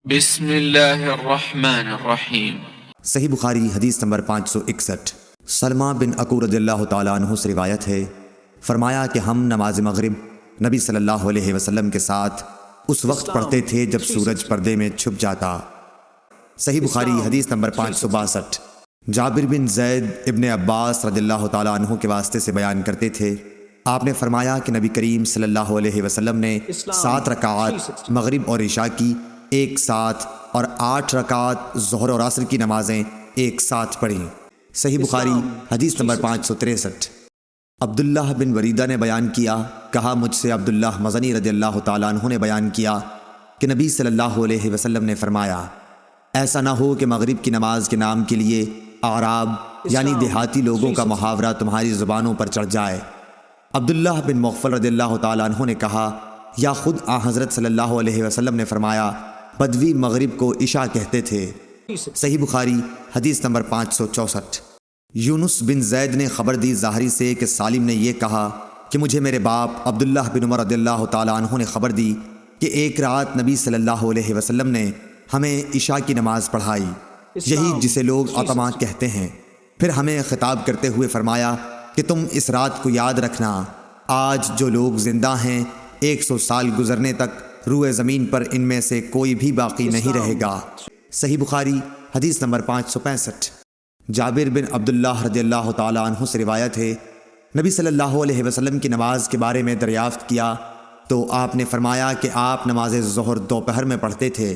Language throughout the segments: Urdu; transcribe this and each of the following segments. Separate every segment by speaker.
Speaker 1: بسم اللہ الرحمن الرحیم۔
Speaker 2: صحیح بخاری حدیث نمبر 561۔ سلمہ بن اکو رضی اللہ تعالیٰ عنہ سے روایت ہے، فرمایا کہ ہم نماز مغرب نبی صلی اللہ علیہ وسلم کے ساتھ اس وقت پڑھتے تھے جب سورج پردے میں چھپ جاتا۔ صحیح بخاری حدیث نمبر 562۔ جابر بن زید ابن عباس رضی اللہ تعالیٰ عنہ کے واسطے سے بیان کرتے تھے، آپ نے فرمایا کہ نبی کریم صلی اللہ علیہ وسلم نے 7 رکعات مغرب اور عشاء کی ایک ساتھ اور 8 رکعات ظہر اور عصر کی نمازیں ایک ساتھ پڑھیں۔ صحیح بخاری حدیث نمبر 563۔ عبداللہ بن وریدہ نے بیان کیا، کہا مجھ سے عبداللہ مزنی رضی اللہ تعالیٰ عنہ نے بیان کیا کہ نبی صلی اللہ علیہ وسلم نے فرمایا، ایسا نہ ہو کہ مغرب کی نماز کے نام کے لیے اعراب یعنی دیہاتی لوگوں کا محاورہ تمہاری زبانوں پر چڑھ جائے۔ عبداللہ بن مغفل رضی اللہ تعالیٰ عنہ نے کہا، یا خود حضرت صلی اللہ علیہ وسلم نے فرمایا، بدوی مغرب کو عشاء کہتے تھے۔ صحیح بخاری حدیث نمبر 564۔ یونس بن زید نے خبر دی ظاہری سے کہ سالم نے یہ کہا کہ مجھے میرے باپ عبداللہ بن عمر رضی اللہ تعالیٰ عنہ نے خبر دی کہ ایک رات نبی صلی اللہ علیہ وسلم نے ہمیں عشاء کی نماز پڑھائی، یہی جسے لوگ عتمہ کہتے ہیں۔ پھر ہمیں خطاب کرتے ہوئے فرمایا کہ تم اس رات کو یاد رکھنا، آج جو لوگ زندہ ہیں 100 سال گزرنے تک روئے زمین پر ان میں سے کوئی بھی باقی نہیں رہے گا۔ صحیح بخاری حدیث نمبر 565۔ جابر بن عبداللہ رضی اللہ تعالیٰ عنہ سے روایت ہے، نبی صلی اللہ علیہ وسلم کی نماز کے بارے میں دریافت کیا تو آپ نے فرمایا کہ آپ نماز ظہر دوپہر میں پڑھتے تھے،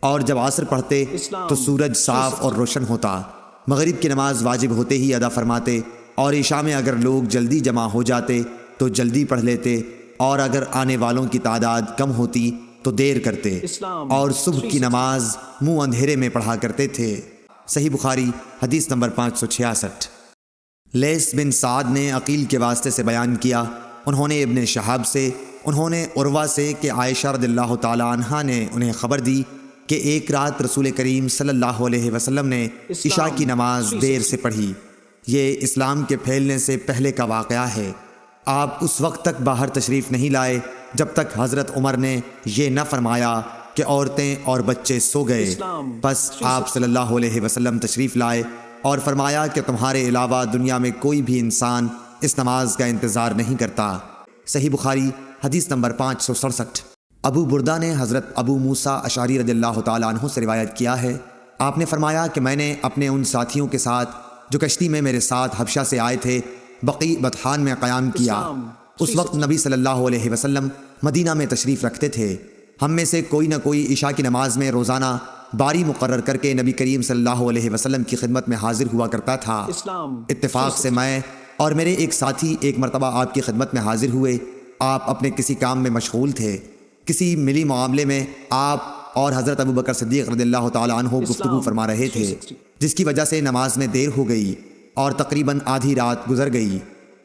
Speaker 2: اور جب عصر پڑھتے تو سورج صاف اور روشن ہوتا، مغرب کی نماز واجب ہوتے ہی ادا فرماتے، اور عشاء میں اگر لوگ جلدی جمع ہو جاتے تو جلدی پڑھ لیتے، اور اگر آنے والوں کی تعداد کم ہوتی تو دیر کرتے، اور صبح کی نماز منہ اندھیرے میں پڑھا کرتے تھے۔ صحیح بخاری حدیث نمبر 566۔ لیث بن سعد نے عقیل کے واسطے سے بیان کیا، انہوں نے ابن شہاب سے، انہوں نے عروہ سے کہ عائشہ رضی اللہ تعالی عنہا نے انہیں خبر دی کہ ایک رات رسول کریم صلی اللہ علیہ وسلم نے عشاء کی نماز دیر سے پڑھی۔ یہ اسلام کے پھیلنے سے پہلے کا واقعہ ہے۔ آپ اس وقت تک باہر تشریف نہیں لائے جب تک حضرت عمر نے یہ نہ فرمایا کہ عورتیں اور بچے سو گئے، بس آپ صلی اللہ علیہ وسلم تشریف لائے اور فرمایا کہ تمہارے علاوہ دنیا میں کوئی بھی انسان اس نماز کا انتظار نہیں کرتا۔ صحیح بخاری حدیث نمبر 567۔ ابو بردہ نے حضرت ابو موسیٰ اشعری رضی اللہ تعالیٰ عنہ سے روایت کیا ہے، آپ نے فرمایا کہ میں نے اپنے ان ساتھیوں کے ساتھ جو کشتی میں میرے ساتھ حبشہ سے آئے تھے بقیع بطحان میں قیام کیا۔ اس وقت نبی صلی اللہ علیہ وسلم مدینہ میں تشریف رکھتے تھے۔ ہم میں سے کوئی نہ کوئی عشاء کی نماز میں روزانہ باری مقرر کر کے نبی کریم صلی اللہ علیہ وسلم کی خدمت میں حاضر ہوا کرتا تھا۔ اتفاق سے میں اور میرے ایک ساتھی ایک مرتبہ آپ کی خدمت میں حاضر ہوئے۔ آپ اپنے کسی کام میں مشغول تھے، کسی ملی معاملے میں آپ اور حضرت ابو بکر صدیق رضی اللہ تعالیٰ عنہ گفتگو فرما رہے تھے، جس کی وجہ سے نماز میں دیر ہو گئی اور تقریباً آدھی رات گزر گئی۔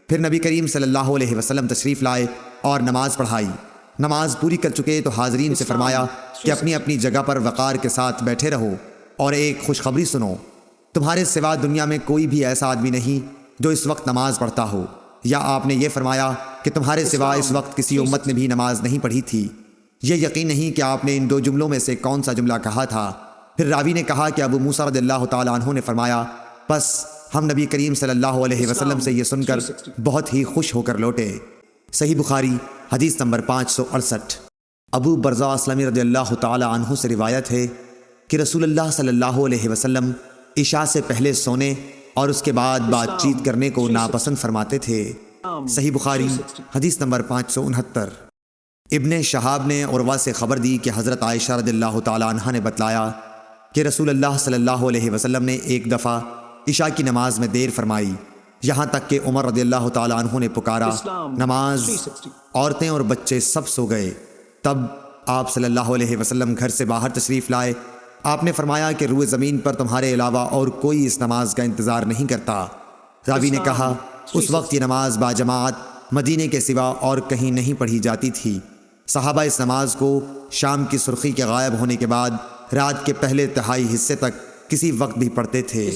Speaker 2: پھر نبی کریم صلی اللہ علیہ وسلم تشریف لائے اور نماز پڑھائی۔ نماز پوری کر چکے تو حاضرین سے فرمایا کہ اپنی اپنی جگہ پر وقار کے ساتھ بیٹھے رہو اور ایک خوشخبری سنو، تمہارے سوا دنیا میں کوئی بھی ایسا آدمی نہیں جو اس وقت نماز پڑھتا ہو، یا آپ نے یہ فرمایا کہ تمہارے سوا اس وقت کسی امت نے بھی نماز نہیں پڑھی تھی۔ یہ یقین نہیں کہ آپ نے ان 2 جملوں میں سے کون سا جملہ کہا تھا۔ پھر راوی نے کہا کہ ابو موسیٰ رضی اللہ تعالیٰ عنہ نے فرمایا، بس ہم نبی کریم صلی اللہ علیہ وسلم سے یہ سن کر بہت ہی خوش ہو کر لوٹے۔ صحیح بخاری حدیث نمبر 568۔ ابو برزہ اسلمی رضی اللہ تعالی عنہ سے روایت ہے کہ رسول اللہ صلی اللہ علیہ وسلم عشاء سے پہلے سونے اور اس کے بعد بات چیت کرنے کو ناپسند فرماتے تھے۔ صحیح بخاری حدیث نمبر 569۔ ابن شہاب نے عروہ سے خبر دی کہ حضرت عائشہ رضی اللہ تعالی عنہا نے بتلایا کہ رسول اللہ صلی اللہ علیہ وسلم نے ایک دفعہ عشاء کی نماز میں دیر فرمائی، یہاں تک کہ عمر رضی اللہ تعالیٰ عنہ نے پکارا نماز، عورتیں اور بچے سب سو گئے۔ تب آپ صلی اللہ علیہ وسلم گھر سے باہر تشریف لائے۔ آپ نے فرمایا کہ روئے زمین پر تمہارے علاوہ اور کوئی اس نماز کا انتظار نہیں کرتا۔ راوی نے کہا اس وقت یہ نماز باجماعت مدینے کے سوا اور کہیں نہیں پڑھی جاتی تھی۔ صحابہ اس نماز کو شام کی سرخی کے غائب ہونے کے بعد رات کے پہلے تہائی حصے تک کسی وقت بھی پڑھتے تھے۔